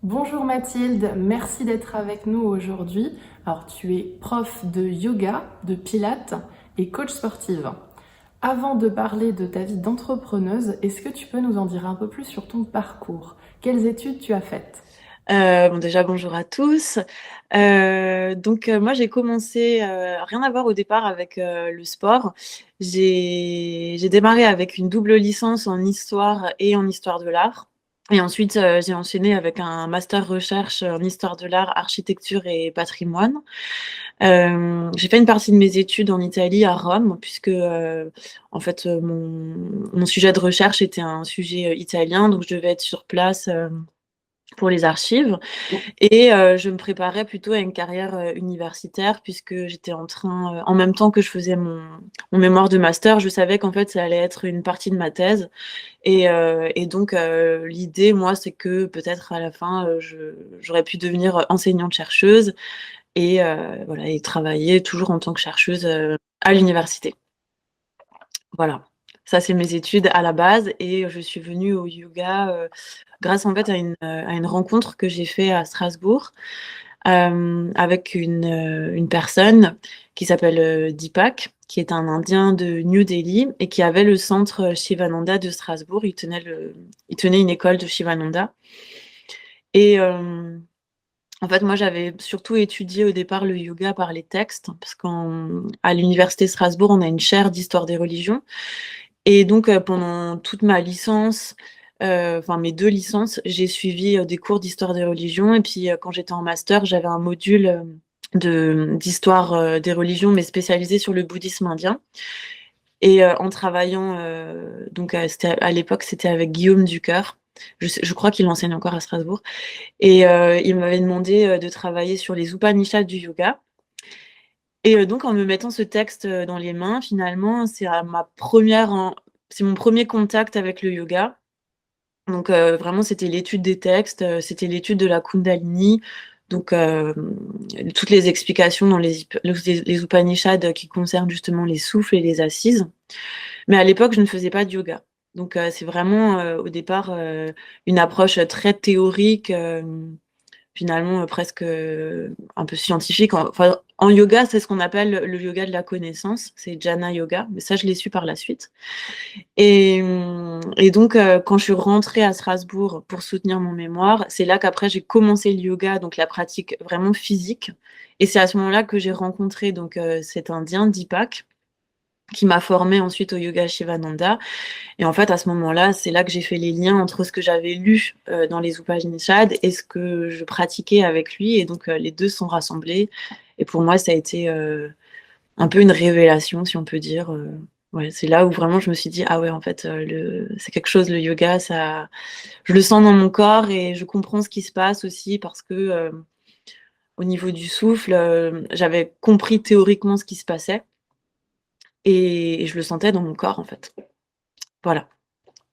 Bonjour Mathilde, merci d'être avec nous aujourd'hui. Alors tu es prof de yoga, de pilates et coach sportive. Avant de parler de ta vie d'entrepreneuse, est-ce que tu peux nous en dire un peu plus sur ton parcours? Quelles études tu as faites? Bon, déjà, bonjour à tous. Moi, j'ai commencé, rien à voir au départ avec le sport. J'ai démarré avec une double licence en histoire et en histoire de l'art. Et ensuite, j'ai enchaîné avec un master recherche en histoire de l'art, architecture et patrimoine. J'ai fait une partie de mes études en Italie, à Rome, puisque en fait, mon sujet de recherche était un sujet italien, donc je devais être sur place pour les archives. Et je me préparais plutôt à une carrière universitaire puisque j'étais en train, en même temps que je faisais mon mémoire de master, je savais qu'en fait, ça allait être une partie de ma thèse. L'idée, moi, c'est que peut-être à la fin, j'aurais pu devenir enseignante-chercheuse voilà, et travailler toujours en tant que chercheuse à l'université. Voilà. Ça, c'est mes études à la base et je suis venue au yoga grâce en fait à une rencontre que j'ai fait à Strasbourg avec une personne qui s'appelle Deepak, qui est un Indien de New Delhi et qui avait le centre Shivananda de Strasbourg. Il tenait une école de Shivananda. Et en fait, moi, j'avais surtout étudié au départ le yoga par les textes, parce qu'à l'université de Strasbourg, on a une chaire d'histoire des religions. Et donc, pendant toute ma licence, enfin mes 2 licences, j'ai suivi, des cours d'histoire des religions et puis, quand j'étais en master, j'avais un module, d'histoire, des religions, mais spécialisé sur le bouddhisme indien et en travaillant, c'était à l'époque, c'était avec Guillaume Ducœur. Je crois qu'il enseigne encore à Strasbourg et il m'avait demandé, de travailler sur les Upanishads du yoga et donc en me mettant ce texte, dans les mains, finalement, c'est mon premier contact avec le yoga. Donc vraiment, c'était l'étude des textes, c'était l'étude de la Kundalini, donc toutes les explications dans les Upanishads qui concernent justement les souffles et les assises. Mais à l'époque, je ne faisais pas de yoga. Donc c'est vraiment, au départ, une approche très théorique, finalement, presque, un peu scientifique. Enfin, en yoga, c'est ce qu'on appelle le yoga de la connaissance, c'est Jnana Yoga, mais ça, je l'ai su par la suite. Et donc, quand je suis rentrée à Strasbourg pour soutenir mon mémoire, c'est là qu'après j'ai commencé le yoga, donc la pratique vraiment physique. Et c'est à ce moment-là que j'ai rencontré donc cet Indien, Deepak, qui m'a formée ensuite au yoga Shivananda. Et en fait, à ce moment-là, c'est là que j'ai fait les liens entre ce que j'avais lu dans les Upanishads et ce que je pratiquais avec lui. Et donc, les deux sont rassemblés. Et pour moi, ça a été un peu une révélation, si on peut dire. Ouais, c'est là où vraiment je me suis dit: «Ah ouais, en fait, c'est quelque chose le yoga, ça je le sens dans mon corps et je comprends ce qui se passe aussi» parce que, au niveau du souffle, j'avais compris théoriquement ce qui se passait et je le sentais dans mon corps, en fait. Voilà.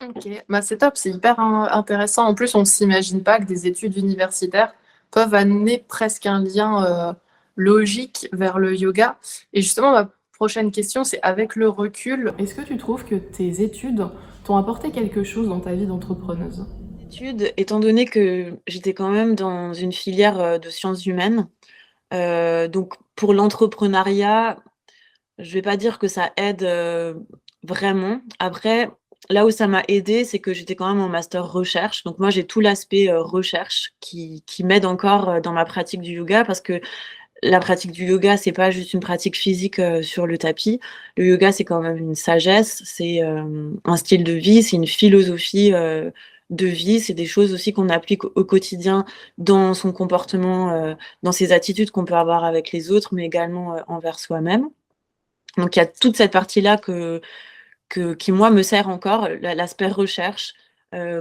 Ok, bah c'est top, c'est hyper intéressant. En plus, on ne s'imagine pas que des études universitaires peuvent amener presque un lien logique vers le yoga. Et justement, ma prochaine question, c'est avec le recul, est-ce que tu trouves que tes études t'ont apporté quelque chose dans ta vie d'entrepreneuse? Études, étant donné que j'étais quand même dans une filière, de sciences humaines, donc pour l'entrepreneuriat, je vais pas dire que ça aide, vraiment. Après, là où ça m'a aidée, c'est que j'étais quand même en master recherche. Donc moi, j'ai tout l'aspect, recherche qui m'aide encore, dans ma pratique du yoga parce que la pratique du yoga, c'est pas juste une pratique physique, sur le tapis. Le yoga, c'est quand même une sagesse, c'est, un style de vie, c'est une philosophie, de vie. C'est des choses aussi qu'on applique au quotidien dans son comportement, dans ses attitudes qu'on peut avoir avec les autres, mais également, envers soi-même. Donc il y a toute cette partie-là qui moi me sert encore, l'aspect recherche,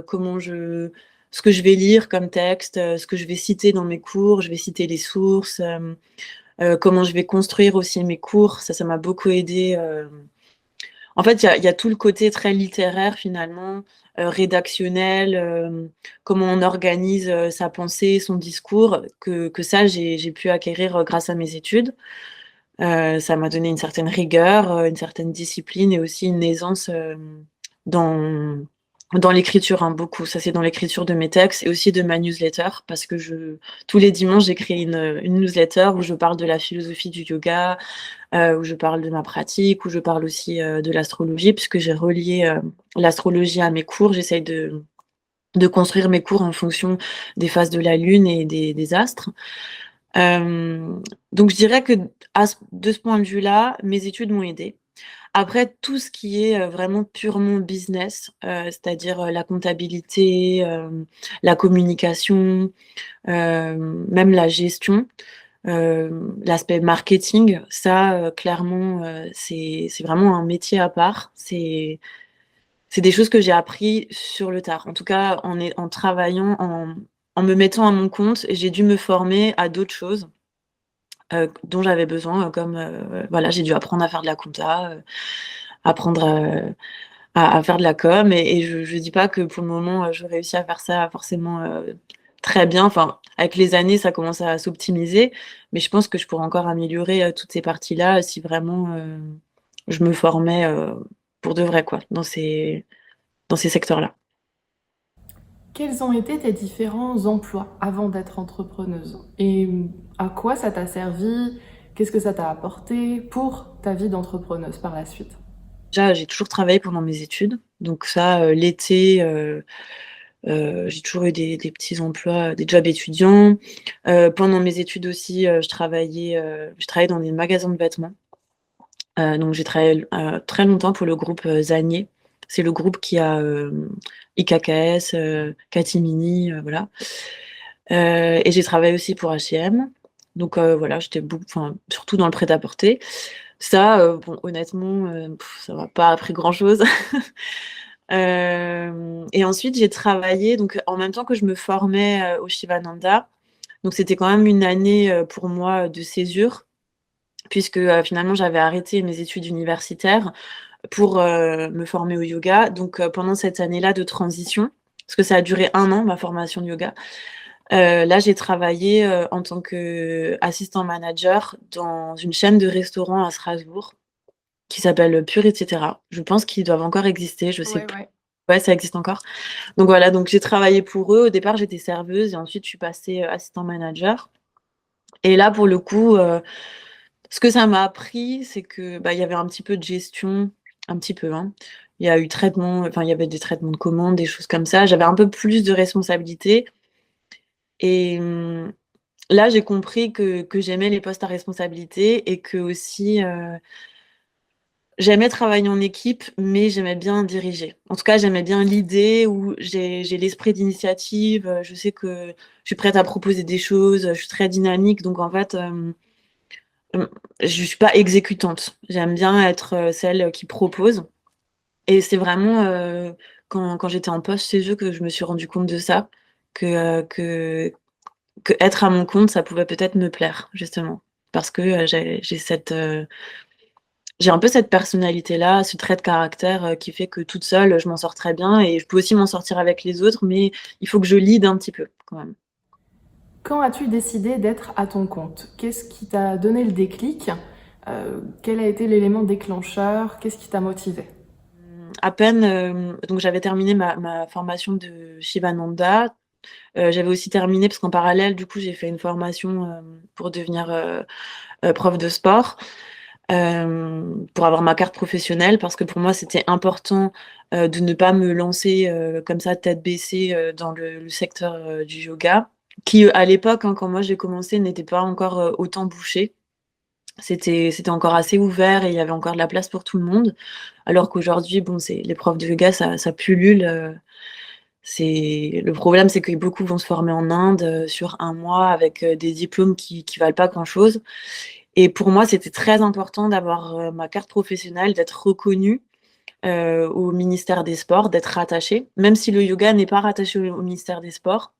comment je ce que je vais lire comme texte, ce que je vais citer dans mes cours, je vais citer les sources, comment je vais construire aussi mes cours, ça m'a beaucoup aidée, en fait, il y a tout le côté très littéraire finalement, rédactionnel, comment on organise, sa pensée, son discours, que ça j'ai pu acquérir, grâce à mes études. Ça m'a donné une certaine rigueur, une certaine discipline et aussi une aisance, dans Dans l'écriture, hein, beaucoup. Ça, c'est dans l'écriture de mes textes et aussi de ma newsletter parce que tous les dimanches, j'écris une newsletter où je parle de la philosophie du yoga, où je parle de ma pratique, où je parle aussi de l'astrologie, puisque j'ai relié l'astrologie à mes cours. J'essaye de construire mes cours en fonction des phases de la Lune et des astres. Donc je dirais que de ce point de vue-là, mes études m'ont aidée. Après, tout ce qui est vraiment purement business, c'est-à-dire la comptabilité, la communication, même la gestion, l'aspect marketing, ça, clairement, c'est vraiment un métier à part. C'est des choses que j'ai appris sur le tard. En tout cas, en travaillant, en me mettant à mon compte, j'ai dû me former à d'autres choses, dont j'avais besoin, comme, voilà, j'ai dû apprendre à faire de la compta, apprendre, à faire de la com et je dis pas que pour le moment, je réussis à faire ça forcément, très bien. Enfin, avec les années, ça commence à s'optimiser, mais je pense que je pourrais encore améliorer, toutes ces parties-là, si vraiment, je me formais, pour de vrai quoi, dans ces secteurs-là. Quels ont été tes différents emplois avant d'être entrepreneuse? Et à quoi ça t'a servi? Qu'est-ce que ça t'a apporté pour ta vie d'entrepreneuse par la suite? Déjà, j'ai toujours travaillé pendant mes études, donc ça, l'été, j'ai toujours eu des petits emplois, des jobs étudiants. Pendant mes études aussi, je travaillais dans des magasins de vêtements. Donc j'ai travaillé, très longtemps pour le groupe, Zanier. C'est le groupe qui a, IKKS, Catimini, voilà. Et j'ai travaillé aussi pour H&M. Donc voilà, enfin, surtout dans le prêt-à-porter. Ça, bon, honnêtement, ça m'a pas appris grand-chose. Et ensuite, j'ai travaillé donc en même temps que je me formais, au Shivananda. Donc c'était quand même une année, pour moi, de césure puisque, finalement, j'avais arrêté mes études universitaires pour, me former au yoga. Donc pendant cette année-là de transition, parce que ça a duré 1 an, ma formation de yoga, là, j'ai travaillé, en tant qu'assistant manager dans une chaîne de restaurants à Strasbourg qui s'appelle Pure et cetera. Je pense qu'ils doivent encore exister, je sais Ouais, plus. ouais. Ouais, ça existe encore. Donc voilà, donc j'ai travaillé pour eux. Au départ, j'étais serveuse et ensuite je suis passée, assistant manager et là, pour le coup, ce que ça m'a appris, c'est que, bah, il y avait un petit peu de gestion, un petit peu, hein. Il y avait des traitements de commandes, des choses comme ça. J'avais un peu plus de responsabilités et là, j'ai compris que j'aimais les postes à responsabilité et qu'aussi, j'aimais travailler en équipe, mais j'aimais bien diriger. En tout cas, j'aimais bien l'idée où j'ai l'esprit d'initiative, je sais que je suis prête à proposer des choses, je suis très dynamique donc en fait, Mmh, je suis pas exécutante. J'aime bien être, celle qui propose et c'est vraiment, quand j'étais en poste chez eux que je me suis rendu compte de ça, que, qu'être à mon compte, ça pouvait peut-être me plaire justement. Parce que, j'ai un peu cette personnalité-là, ce trait de caractère, qui fait que toute seule, je m'en sors très bien et je peux aussi m'en sortir avec les autres, mais il faut que je lead un petit peu quand même. Quand as-tu décidé d'être à ton compte? Qu'est-ce qui t'a donné le déclic? Quel a été l'élément déclencheur? Qu'est-ce qui t'a motivé? À peine, donc j'avais terminé ma formation de Shivananda. J'avais aussi terminé parce qu'en parallèle, du coup, j'ai fait une formation, pour devenir, prof de sport, pour avoir ma carte professionnelle parce que pour moi, c'était important, de ne pas me lancer, comme ça tête baissée, dans le secteur, du yoga qui, à l'époque, hein, quand moi j'ai commencé, n'était pas encore, autant bouché. C'était encore assez ouvert et il y avait encore de la place pour tout le monde. Alors qu'aujourd'hui, bon, c'est les profs de yoga, ça pullule, c'est le problème, c'est que beaucoup vont se former en Inde, sur 1 mois avec, des diplômes qui valent pas grand-chose et pour moi, c'était très important d'avoir, ma carte professionnelle, d'être reconnue, au ministère des Sports, d'être rattachée, même si le yoga n'est pas rattaché au ministère des Sports.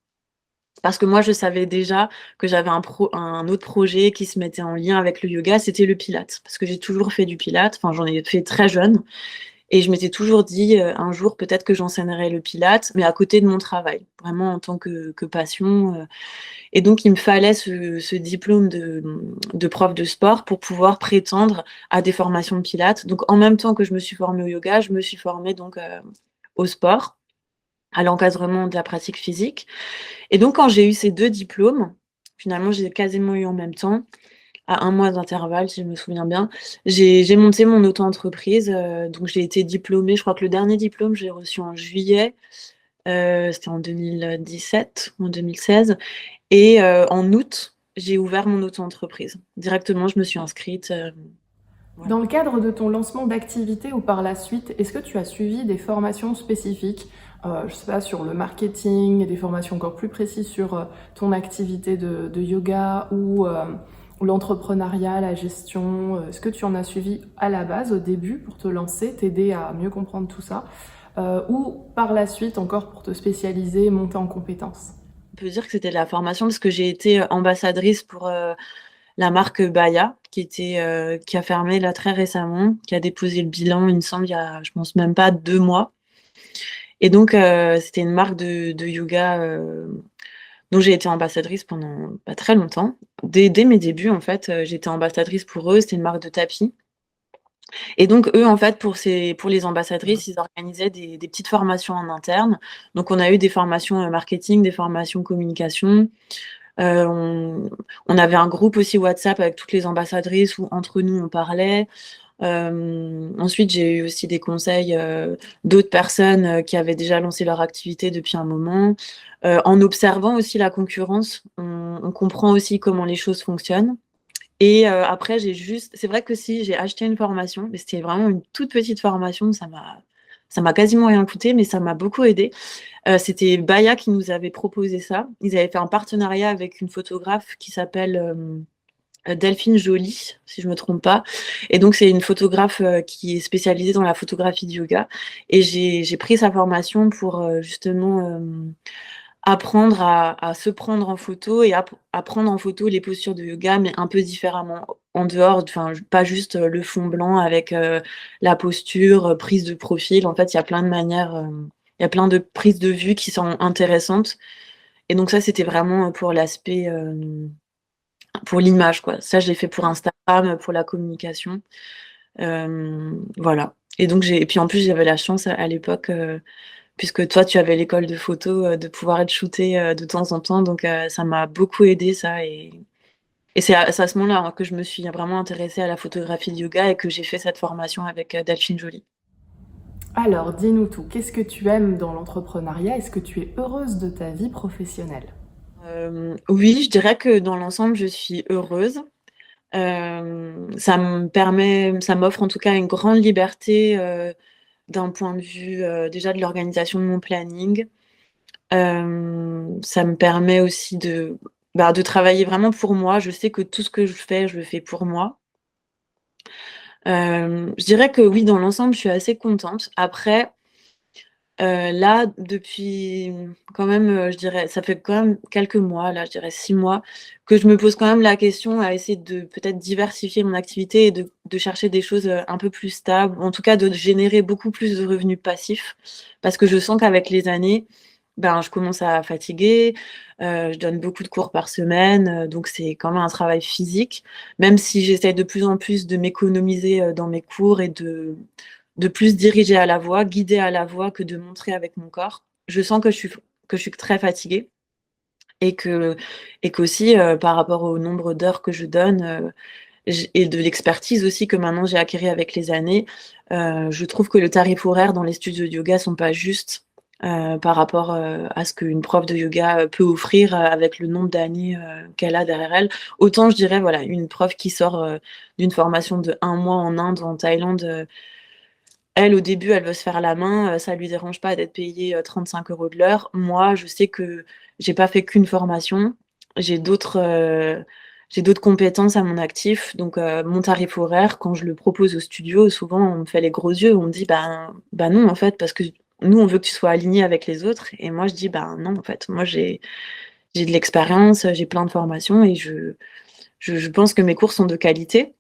Parce que moi, je savais déjà que j'avais un autre projet qui se mettait en lien avec le yoga, c'était le pilates. Parce que j'ai toujours fait du pilates, enfin, j'en ai fait très jeune et je m'étais toujours dit, «Un jour, peut-être que j'enseignerai le pilates, mais à côté de mon travail», vraiment en tant que passion, et donc il me fallait ce diplôme de prof de sport pour pouvoir prétendre à des formations de pilates. Donc en même temps que je me suis formée au yoga, je me suis formée donc, au sport à l'encadrement de la pratique physique. Et donc, quand j'ai eu ces 2 diplômes, finalement, j'ai quasiment eu en même temps, à 1 mois d'intervalle, si je me souviens bien, j'ai monté mon auto-entreprise. Donc j'ai été diplômée, je crois que le dernier diplôme, je l'ai reçu en juillet, c'était en 2017 ou en 2016 et en août, j'ai ouvert mon auto-entreprise. Directement, je me suis inscrite, voilà. Dans le cadre de ton lancement d'activité ou par la suite, est-ce que tu as suivi des formations spécifiques, je sais pas, sur le marketing, des formations encore plus précises sur ton activité de yoga ou l'entrepreneuriat, la gestion? Est-ce que tu en as suivi à la base, au début, pour te lancer, t'aider à mieux comprendre tout ça, ou par la suite encore pour te spécialiser, monter en compétences? On peut dire que c'était de la formation parce que j'ai été ambassadrice pour la marque Baya qui a fermé là très récemment, qui a déposé le bilan, il me semble, il y a, je pense même pas 2 mois. Et donc, c'était une marque de yoga dont j'ai été ambassadrice pendant pas très longtemps. Dès mes débuts, en fait, j'étais ambassadrice pour eux. C'était une marque de tapis. Et donc, eux, en fait, pour les ambassadrices, ils organisaient des petites formations en interne. Donc, on a eu des formations marketing, des formations communication. On avait un groupe aussi WhatsApp avec toutes les ambassadrices où entre nous, on parlait. Ensuite, j'ai eu aussi des conseils d'autres personnes qui avaient déjà lancé leur activité depuis un moment. En observant aussi la concurrence, on comprend aussi comment les choses fonctionnent. Et après, c'est vrai que si j'ai acheté une formation, mais c'était vraiment une toute petite formation, ça m'a quasiment rien coûté, mais ça m'a beaucoup aidé. C'était Baya qui nous avait proposé ça. Ils avaient fait un partenariat avec une photographe qui s'appelle Delphine Joly, si je me trompe pas. Et donc, c'est une photographe qui est spécialisée dans la photographie de yoga. Et j'ai pris sa formation pour justement apprendre à se prendre en photo et à prendre en photo les postures de yoga, mais un peu différemment, en dehors, enfin, pas juste le fond blanc avec la posture, prise de profil. En fait, il y a plein de manières, il y a plein de prises de vue qui sont intéressantes. Et donc ça, c'était vraiment pour l'aspect, pour l'image, quoi. Ça, je l'ai fait pour Instagram, pour la communication. Voilà. Et donc et puis en plus, j'avais la chance à l'époque, puisque toi, tu avais l'école de photo, de pouvoir être shootée de temps en temps. Donc ça m'a beaucoup aidée, ça. Et c'est à ce moment-là hein, que je me suis vraiment intéressée à la photographie de yoga et que j'ai fait cette formation avec Delphine Joly. Alors, dis-nous tout. Qu'est-ce que tu aimes dans l'entrepreneuriat? Est-ce que tu es heureuse de ta vie professionnelle? Oui, je dirais que dans l'ensemble, je suis heureuse. Ça m'offre en tout cas une grande liberté d'un point de vue déjà de l'organisation de mon planning. Ça me permet aussi de travailler vraiment pour moi. Je sais que tout ce que je le fais pour moi. Je dirais que oui, dans l'ensemble, je suis assez contente. Après, là, depuis quand même, je dirais ça fait quand même quelques mois, là, je dirais 6 mois, que je me pose quand même la question à essayer de peut-être diversifier mon activité et de chercher des choses, un peu plus stables, en tout cas de générer beaucoup plus de revenus passifs. Parce que je sens qu'avec les années, ben, je commence à fatiguer, je donne beaucoup de cours par semaine, donc c'est quand même un travail physique. Même si j'essaie de plus en plus de m'économiser, dans mes cours et de plus diriger à la voix, guider à la voix que de montrer avec mon corps. Je sens que je suis très fatiguée et qu'aussi, par rapport au nombre d'heures que je donne, et de l'expertise aussi que maintenant j'ai acquis avec les années, je trouve que le tarif horaire dans les studios de yoga sont pas justes, par rapport, à ce qu'une prof de yoga, peut offrir, avec le nombre d'années, qu'elle a derrière elle. Autant je dirais, voilà, une prof qui sort, d'une formation de 1 mois en Inde ou en Thaïlande, elle, au début, elle veut se faire la main, ça lui dérange pas d'être payée, 35 € de l'heure. Moi, je sais que j'ai pas fait qu'une formation, j'ai d'autres, j'ai d'autres compétences à mon actif, donc mon tarif horaire, quand je le propose au studio, souvent on me fait les gros yeux, on me dit: «Ben non, en fait, parce que nous, on veut que tu sois aligné avec les autres» et moi je dis: «Ben non, en fait, moi j'ai de l'expérience, j'ai plein de formations et je pense que mes cours sont de qualité».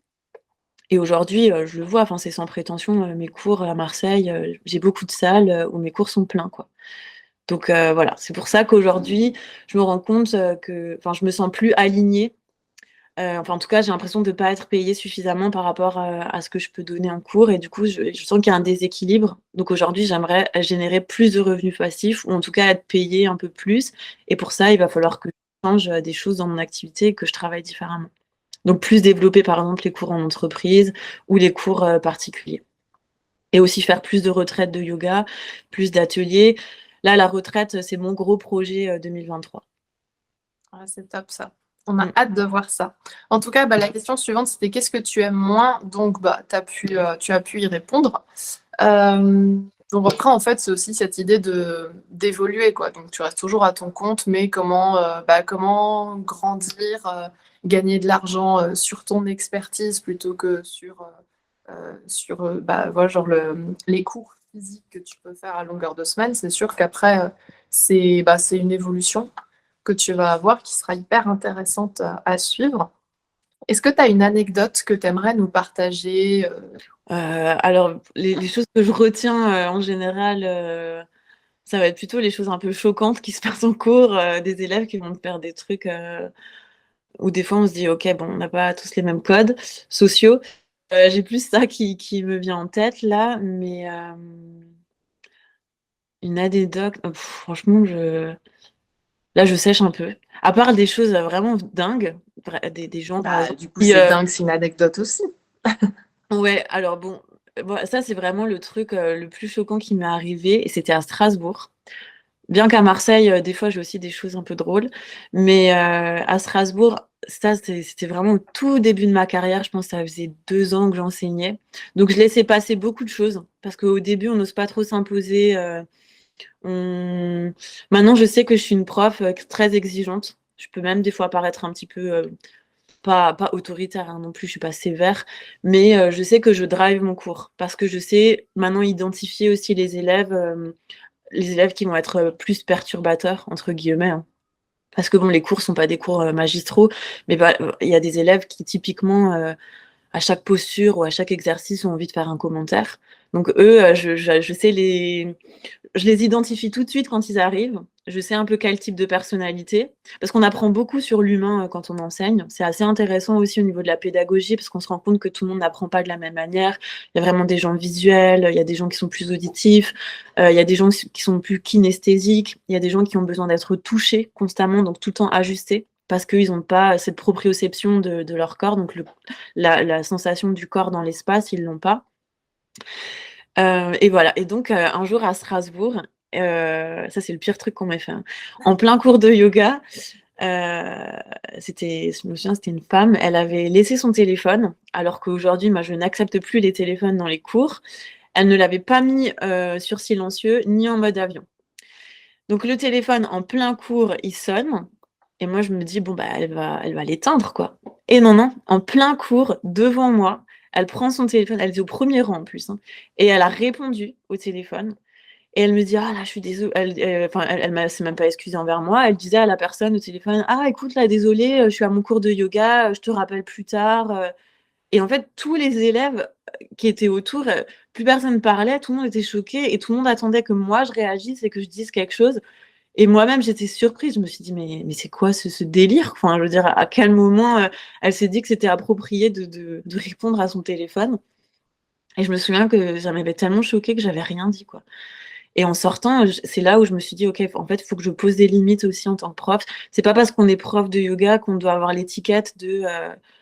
Et aujourd'hui, je le vois, enfin, c'est sans prétention, mes cours à Marseille, j'ai beaucoup de salles, où mes cours sont pleins, quoi. Donc voilà, c'est pour ça qu'aujourd'hui, je me rends compte, que enfin, je me sens plus alignée, Enfin, en tout cas, j'ai l'impression de ne pas être payée suffisamment par rapport à ce que je peux donner en cours. Et du coup, je sens qu'il y a un déséquilibre. Donc aujourd'hui, j'aimerais générer plus de revenus passifs ou en tout cas être payée un peu plus. Et pour ça, il va falloir que je change des choses dans mon activité et que je travaille différemment. Donc plus développer, par exemple, les cours en entreprise ou les cours particuliers. Et aussi faire plus de retraites de yoga, plus d'ateliers. Là, la retraite, c'est mon gros projet 2023. Ah, c'est top ça. On a hâte de voir ça. En tout cas, la question suivante, c'était qu'est-ce que tu aimes moins? Donc, tu as pu y répondre. Donc après, en fait, c'est aussi cette idée d'évoluer, quoi. Donc, tu restes toujours à ton compte, mais comment grandir, gagner de l'argent sur ton expertise plutôt que voilà, genre les cours physiques que tu peux faire à longueur de semaine. C'est sûr qu'après, c'est une évolution que tu vas avoir qui sera hyper intéressante à suivre. Est-ce que tu as une anecdote que tu aimerais nous partager? Alors, les choses que je retiens en général, ça va être plutôt les choses un peu choquantes qui se passent en cours, des élèves qui vont te faire des trucs où des fois on se dit ok, bon, on n'a pas tous les mêmes codes sociaux. J'ai plus ça qui me vient en tête là, mais une anecdote, franchement, là je sèche un peu. À part des choses vraiment dingues, des gens par exemple. Du coup, c'est dingue, c'est une anecdote aussi. Ouais, alors bon, ça c'est vraiment le truc le plus choquant qui m'est arrivé, et c'était à Strasbourg. Bien qu'à Marseille, des fois j'ai aussi des choses un peu drôles, mais à Strasbourg, ça c'était vraiment au tout début de ma carrière. Je pense que ça faisait 2 ans que j'enseignais. Donc je laissais passer beaucoup de choses, parce qu'au début on n'ose pas trop s'imposer. Maintenant je sais que je suis une prof très exigeante. Je peux même des fois paraître un petit peu pas autoritaire non plus, je suis pas sévère, mais je sais que je drive mon cours parce que je sais maintenant identifier aussi les élèves qui vont être plus perturbateurs, entre guillemets. Hein. Parce que bon, les cours sont pas des cours magistraux, mais il y a des élèves qui typiquement à chaque posture ou à chaque exercice ont envie de faire un commentaire. Donc eux, je sais je les identifie tout de suite quand ils arrivent. Je sais un peu quel type de personnalité, parce qu'on apprend beaucoup sur l'humain quand on enseigne. C'est assez intéressant aussi au niveau de la pédagogie, parce qu'on se rend compte que tout le monde n'apprend pas de la même manière. Il y a vraiment des gens visuels, il y a des gens qui sont plus auditifs, il y a des gens qui sont plus kinesthésiques, il y a des gens qui ont besoin d'être touchés constamment, donc tout le temps ajustés, parce qu'ils n'ont pas cette proprioception de leur corps, donc la sensation du corps dans l'espace, ils l'ont pas. Et voilà. Et donc, un jour à Strasbourg, ça c'est le pire truc qu'on m'ait fait, hein. En plein cours de yoga, je me souviens, c'était une femme, elle avait laissé son téléphone, alors qu'aujourd'hui, moi, je n'accepte plus les téléphones dans les cours. Elle ne l'avait pas mis sur silencieux ni en mode avion. Donc le téléphone en plein cours, il sonne. Et moi, je me dis, bon, elle va l'éteindre, quoi. Et non, en plein cours, devant moi, elle prend son téléphone, elle était au premier rang en plus, hein, et elle a répondu au téléphone. Et elle me dit, ah là, je suis désolée. Elle s'est même pas excusée envers moi. Elle disait à la personne au téléphone, ah écoute, là, désolée, je suis à mon cours de yoga, je te rappelle plus tard. Et en fait, tous les élèves qui étaient autour, plus personne parlait, tout le monde était choqué et tout le monde attendait que moi je réagisse et que je dise quelque chose. Et moi-même, j'étais surprise. Je me suis dit, mais c'est quoi ce délire? Enfin, je veux dire, à quel moment elle s'est dit que c'était approprié de répondre à son téléphone? Et je me souviens que ça m'avait tellement choquée que j'avais rien dit, quoi. Et en sortant, c'est là où je me suis dit, ok, en fait, il faut que je pose des limites aussi en tant que prof. C'est pas parce qu'on est prof de yoga qu'on doit avoir l'étiquette de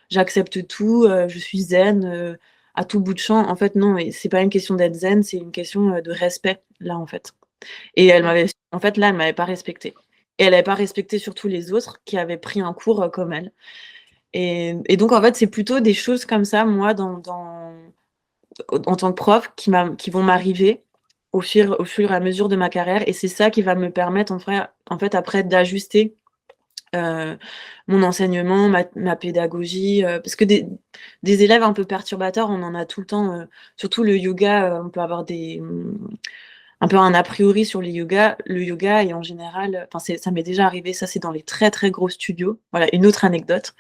j'accepte tout, je suis zen à tout bout de champ. En fait, non, et c'est pas une question d'être zen, c'est une question de respect, là, en fait. Et elle m'avait pas respectée. Et elle n'avait pas respecté surtout les autres qui avaient pris un cours comme elle. Et donc, en fait, c'est plutôt des choses comme ça, moi, en tant que prof, qui vont m'arriver au fur et à mesure de ma carrière. Et c'est ça qui va me permettre, en fait après, d'ajuster mon enseignement, ma pédagogie. Parce que des élèves un peu perturbateurs, on en a tout le temps. Surtout le yoga, on peut avoir un peu un a priori sur le yoga et en général, ça m'est déjà arrivé, ça c'est dans les très très gros studios. Voilà, une autre anecdote.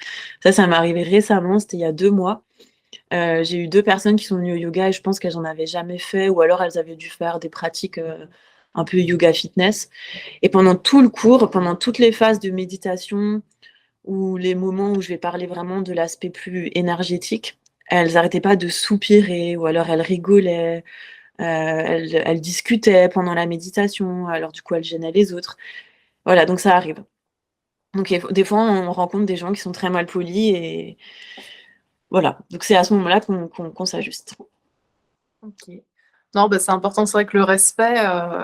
Ça m'est arrivé récemment, c'était il y a 2 mois. J'ai eu 2 personnes qui sont venues au yoga et je pense qu'elles n'en avaient jamais fait ou alors elles avaient dû faire des pratiques un peu yoga fitness. Et pendant tout le cours, pendant toutes les phases de méditation ou les moments où je vais parler vraiment de l'aspect plus énergétique, elles arrêtaient pas de soupirer ou alors elles rigolaient, elles discutaient pendant la méditation, alors du coup elles gênaient les autres. Voilà, donc ça arrive. Donc des fois on rencontre des gens qui sont très malpolis et voilà, donc c'est à ce moment-là qu'on s'ajuste. OK. Non, bah, c'est important. C'est vrai que le respect,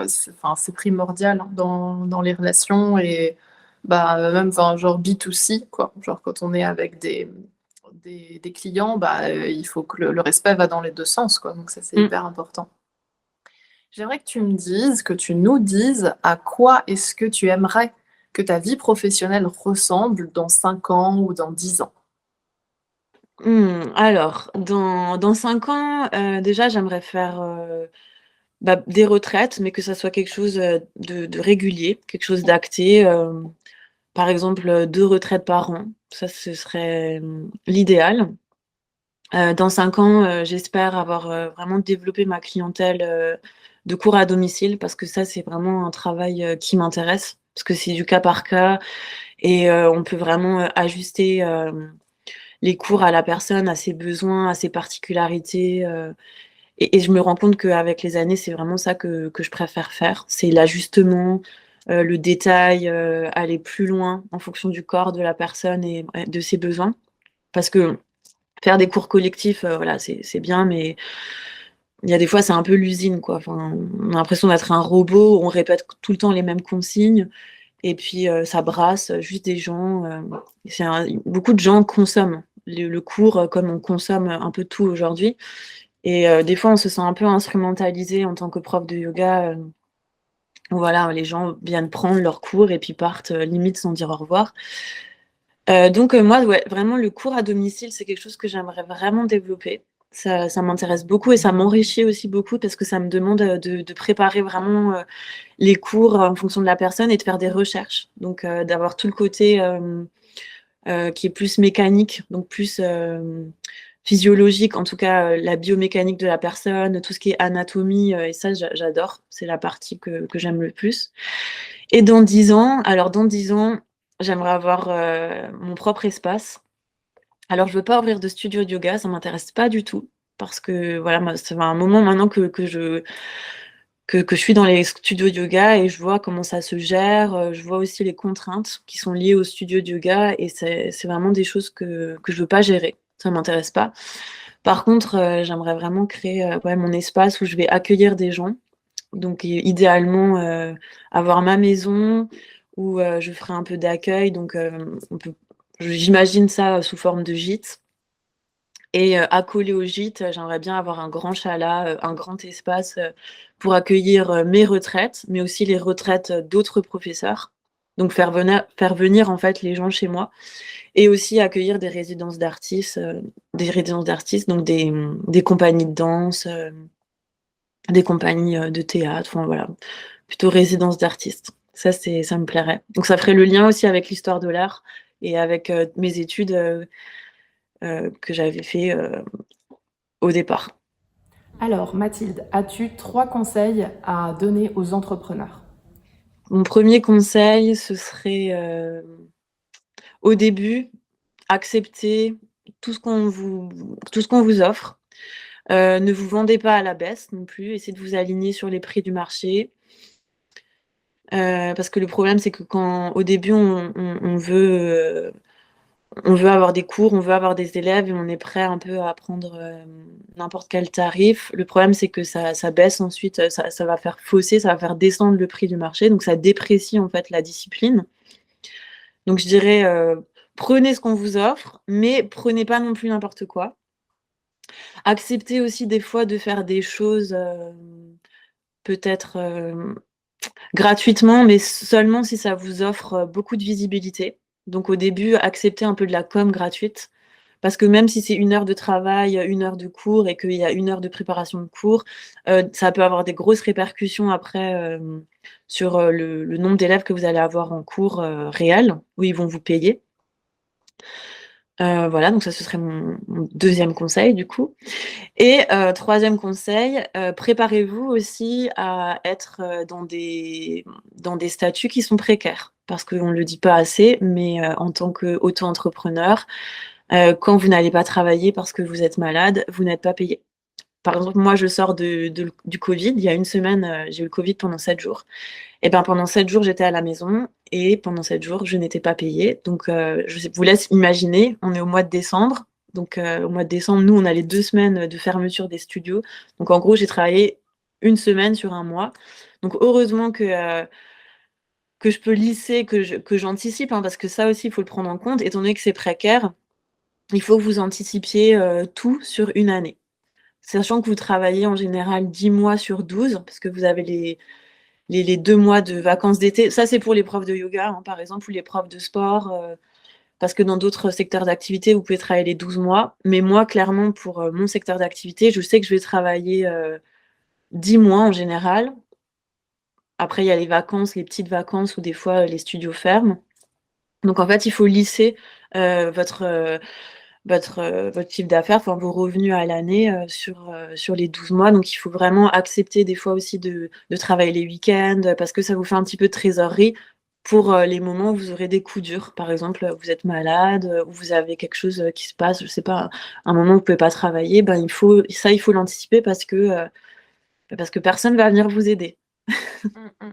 c'est primordial, hein, dans les relations et bah, même, enfin, genre B2C, quoi. Genre quand on est avec des clients, bah, il faut que le respect va dans les 2 sens, quoi. Donc ça, c'est Mmh. hyper important. J'aimerais que tu me dises, que tu nous dises à quoi est-ce que tu aimerais que ta vie professionnelle ressemble dans 5 ans ou dans 10 ans? Alors dans 5 ans, déjà j'aimerais faire, bah, des retraites, mais que ça soit quelque chose, de régulier, quelque chose d'acté, par exemple, 2 retraites par an. Ça, ce serait, l'idéal. Dans 5 ans, j'espère avoir, vraiment développé ma clientèle, de cours à domicile parce que ça, c'est vraiment un travail, qui m'intéresse. Parce que c'est du cas par cas et on peut vraiment, ajuster, les cours à la personne, à ses besoins, à ses particularités, et je me rends compte qu'avec les années, c'est vraiment ça que je préfère faire. C'est l'ajustement, le détail, aller plus loin en fonction du corps de la personne et ouais, de ses besoins. Parce que faire des cours collectifs, voilà, c'est bien, mais il y a des fois, c'est un peu l'usine, quoi. Enfin, on a l'impression d'être un robot, on répète tout le temps les mêmes consignes et puis, ça brasse, juste des gens, beaucoup de gens consomment le cours, comme on consomme un peu tout aujourd'hui et des fois, on se sent un peu instrumentalisé en tant que prof de yoga, voilà, les gens viennent prendre leurs cours et puis partent, limite sans dire au revoir. Donc moi, ouais, vraiment le cours à domicile, c'est quelque chose que j'aimerais vraiment développer. Ça m'intéresse beaucoup et ça m'enrichit aussi beaucoup parce que ça me demande, de préparer vraiment, les cours en fonction de la personne et de faire des recherches. Donc d'avoir tout le côté, qui est plus mécanique, donc plus, physiologique, en tout cas, la biomécanique de la personne, tout ce qui est anatomie, et ça j'adore. C'est la partie que j'aime le plus. Et dans 10 ans, alors dans 10 ans, j'aimerais avoir, mon propre espace. Alors je veux pas ouvrir de studio de yoga, ça m'intéresse pas du tout parce que voilà, moi, ça fait un moment maintenant que je suis dans les studios de yoga et je vois comment ça se gère, je vois aussi les contraintes qui sont liées aux studios de yoga et c'est vraiment des choses que je veux pas gérer. Ça m'intéresse pas. Par contre, j'aimerais vraiment créer, ouais, mon espace où je vais accueillir des gens. Donc idéalement, avoir ma maison où, je ferai un peu d'accueil donc, j'imagine ça sous forme de gîte et accolé au gîte, j'aimerais bien avoir un grand chalat, un grand espace, pour accueillir, mes retraites, mais aussi les retraites, d'autres professeurs. Donc faire venir en fait les gens chez moi et aussi accueillir des résidences d'artistes, donc des compagnies de danse, des compagnies, de théâtre, enfin voilà, plutôt résidence d'artistes. Ça me plairait. Donc ça ferait le lien aussi avec l'histoire de l'art et avec, mes études, que j'avais fait, au départ. Alors, Mathilde, as-tu 3 conseils à donner aux entrepreneurs? Mon premier conseil, ce serait, au début, accepter tout ce qu'on vous offre. Ne vous vendez pas à la baisse non plus, essayez de vous aligner sur les prix du marché. Parce que le problème, c'est que quand au début on veut avoir des cours, on veut avoir des élèves et on est prêt un peu à prendre, n'importe quel tarif. Le problème, c'est que ça baisse ensuite, ça va faire fausser, ça va faire descendre le prix du marché, donc ça déprécie en fait la discipline. Donc je dirais, prenez ce qu'on vous offre, mais prenez pas non plus n'importe quoi. Acceptez aussi des fois de faire des choses, peut-être, gratuitement, mais seulement si ça vous offre, beaucoup de visibilité. Donc au début, acceptez un peu de la com gratuite, parce que même si c'est 1 heure de travail, 1 heure de cours et qu'il y a 1 heure de préparation de cours, ça peut avoir des grosses répercussions après, sur, le nombre d'élèves que vous allez avoir en cours, réel, où ils vont vous payer. Voilà, donc ça, ce serait mon 2e conseil, du coup. Et 3e conseil, préparez-vous aussi à être, dans des statuts qui sont précaires. Parce qu'on ne le dit pas assez, mais en tant qu'auto-entrepreneur, quand vous n'allez pas travailler parce que vous êtes malade, vous n'êtes pas payé. Par exemple, moi, je sors du Covid. Il y a 1 semaine, j'ai eu le Covid pendant 7 jours. Et ben, pendant 7 jours, j'étais à la maison et pendant 7 jours, je n'étais pas payée. Donc, je vous laisse imaginer, on est au mois de décembre. Donc, au mois de décembre, nous, on a les 2 semaines de fermeture des studios. Donc, en gros, j'ai travaillé 1 semaine sur 1 mois. Donc, heureusement que je peux lisser, que j'anticipe, hein, parce que ça aussi, il faut le prendre en compte. Étant donné que c'est précaire, il faut que vous anticipiez tout sur 1 année. Sachant que vous travaillez en général 10 mois sur 12, parce que vous avez les 2 mois de vacances d'été. Ça, c'est pour les profs de yoga, hein, par exemple, ou les profs de sport, parce que dans d'autres secteurs d'activité, vous pouvez travailler les 12 mois. Mais moi, clairement, pour mon secteur d'activité, je sais que je vais travailler 10 mois en général. Après, il y a les vacances, les petites vacances où des fois les studios ferment. Donc en fait, il faut lisser votre votre chiffre d'affaires, enfin vos revenus à l'année, sur les 12 mois. Donc il faut vraiment accepter des fois aussi de travailler les week-ends, parce que ça vous fait un petit peu de trésorerie pour, les moments où vous aurez des coups durs. Par exemple, vous êtes malade, ou vous avez quelque chose, qui se passe, je sais pas, un moment où vous pouvez pas travailler, ben il faut l'anticiper parce que personne va venir vous aider. Mmh.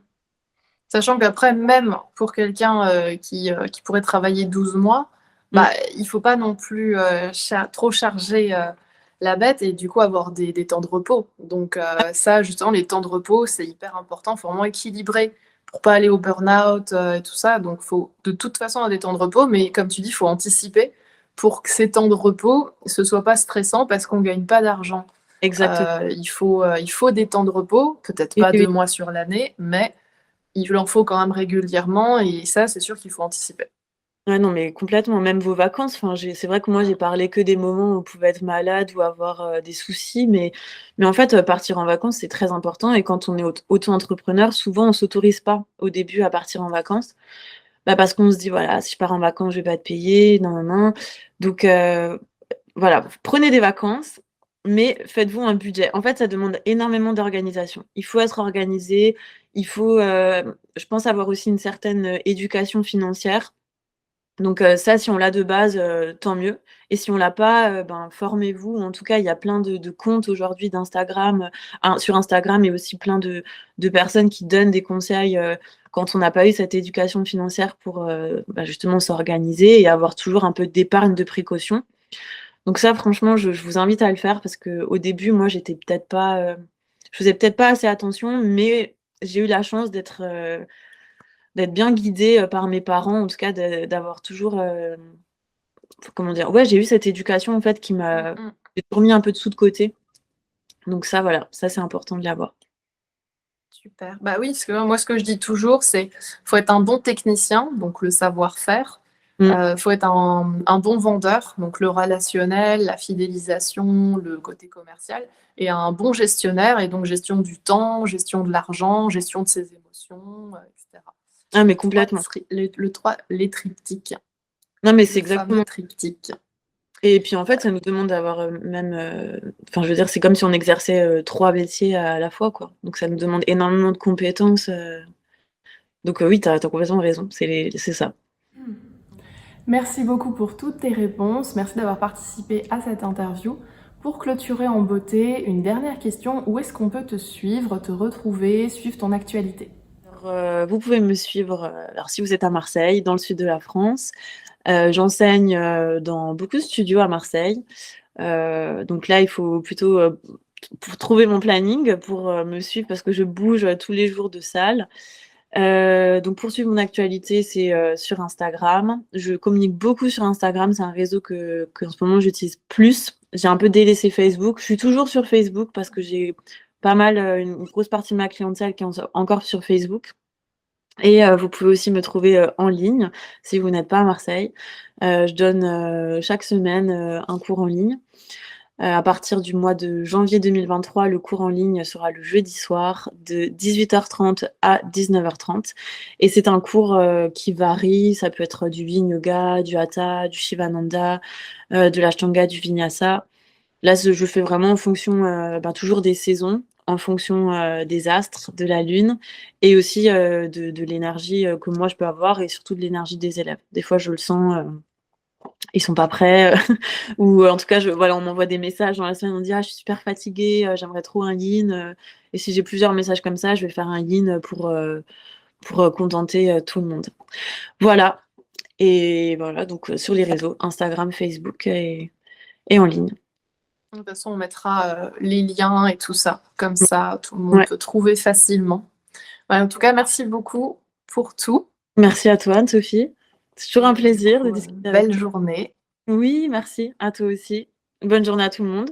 Sachant qu'après, même pour quelqu'un qui pourrait travailler 12 mois, Mmh, bah, il faut pas non plus trop charger la bête et du coup avoir des temps de repos. Donc, ça, justement, les temps de repos, c'est hyper important. Il faut vraiment équilibrer pour pas aller au burn-out et tout ça. Donc, il faut de toute façon avoir des temps de repos, mais comme tu dis, il faut anticiper pour que ces temps de repos ne soient pas stressants parce qu'on ne gagne pas d'argent. exactement. Il faut des temps de repos, peut-être Oui, pas oui. 2 mois sur l'année, mais il en faut quand même régulièrement et ça, c'est sûr qu'il faut anticiper. Ouais, non, mais complètement, même vos vacances, enfin, c'est vrai que moi, j'ai parlé que des moments où vous pouvez être malade ou avoir, des soucis, mais en fait, partir en vacances, c'est très important et quand on est auto-entrepreneur, souvent, on s'autorise pas, au début, à partir en vacances. Bah, parce qu'on se dit: «Voilà, si je pars en vacances, je vais pas être payé, nin, nin, nin». Donc voilà, prenez des vacances, mais faites-vous un budget. En fait, ça demande énormément d'organisation. Il faut être organisé, il faut, je pense avoir aussi une certaine, éducation financière. Donc ça, si on l'a de base, tant mieux et si on l'a pas, ben, formez-vous. En tout cas, il y a plein de comptes aujourd'hui d'Instagram, sur Instagram et aussi plein de personnes qui donnent des conseils, quand on n'a pas eu cette éducation financière pour, bah, justement s'organiser et avoir toujours un peu d'épargne de précaution. Donc ça, franchement, je vous invite à le faire parce qu'au début, moi, j'étais peut-être pas, je faisais peut-être pas assez attention, mais j'ai eu la chance d'être bien guidée, par mes parents, en tout cas d'avoir toujours, comment dire? Ouais, j'ai eu cette éducation en fait qui Mmh m'a mh. j'ai toujours mis un peu de sous de côté. Donc ça voilà, ça c'est important de l'avoir. Super. Bah oui, parce que moi, ce que je dis toujours, c'est faut être un bon technicien, donc le savoir-faire. Mmh. Faut être un bon vendeur, donc le relationnel, la fidélisation, le côté commercial et un bon gestionnaire et donc gestion du temps, gestion de l'argent, gestion de ses émotions, et cetera. Ah mais Les 3 complètement. les triptyques, Non mais c'est le fameux exactement triptyque. et puis en fait, ça nous demande d'avoir, même, enfin je veux dire, c'est comme si on exerçait, 3 métiers à la fois, quoi. Donc ça nous demande énormément de compétences, donc oui, tu as complètement raison, c'est ça. Merci beaucoup pour toutes tes réponses. Merci d'avoir participé à cette interview. Pour clôturer en beauté, une dernière question. Où est-ce qu'on peut te suivre, te retrouver, suivre ton actualité? Alors, vous pouvez me suivre, alors si vous êtes à Marseille, dans le sud de la France, j'enseigne, dans beaucoup de studios à Marseille. Donc là, il faut plutôt, pour trouver mon planning pour, me suivre parce que je bouge, tous les jours de salle. Donc pour suivre mon actualité, c'est, sur Instagram. Je communique beaucoup sur Instagram, c'est un réseau qu'en ce moment j'utilise plus. J'ai un peu délaissé Facebook. Je suis toujours sur Facebook parce que j'ai pas mal, une grosse partie de ma clientèle qui est encore sur Facebook et vous pouvez aussi me trouver, en ligne si vous n'êtes pas à Marseille. Je donne, chaque semaine, un cours en ligne. À partir du mois de janvier 2023, le cours en ligne sera le jeudi soir de 18h30 à 19h30 et c'est un cours, qui varie. Ça peut être du Yin Yoga, du Hatha, du Shivananda, de l'Ashtanga, du Vinyasa. Là, je fais vraiment en fonction, toujours des saisons, en fonction, des astres, de la lune et aussi, de l'énergie, que moi je peux avoir et surtout de l'énergie des élèves. Des fois, je le sens, ils sont pas prêts, ou en tout cas, voilà, on m'envoie des messages dans la semaine, on me dit: «Ah, je suis super fatiguée, j'aimerais trop un yin», et si j'ai plusieurs messages comme ça, je vais faire un yin pour contenter, tout le monde. Voilà et voilà donc sur les réseaux, Instagram, Facebook et en ligne. De toute façon, on mettra les liens et tout ça. Comme Mmh. ça, tout le monde Ouais. peut trouver facilement. Ouais, en tout cas, merci beaucoup pour tout. Merci à toi, Anne-Sophie. C'est toujours un Du plaisir de coup, discuter avec belle toi. journée. Oui, merci, à toi aussi. Bonne journée à tout le monde.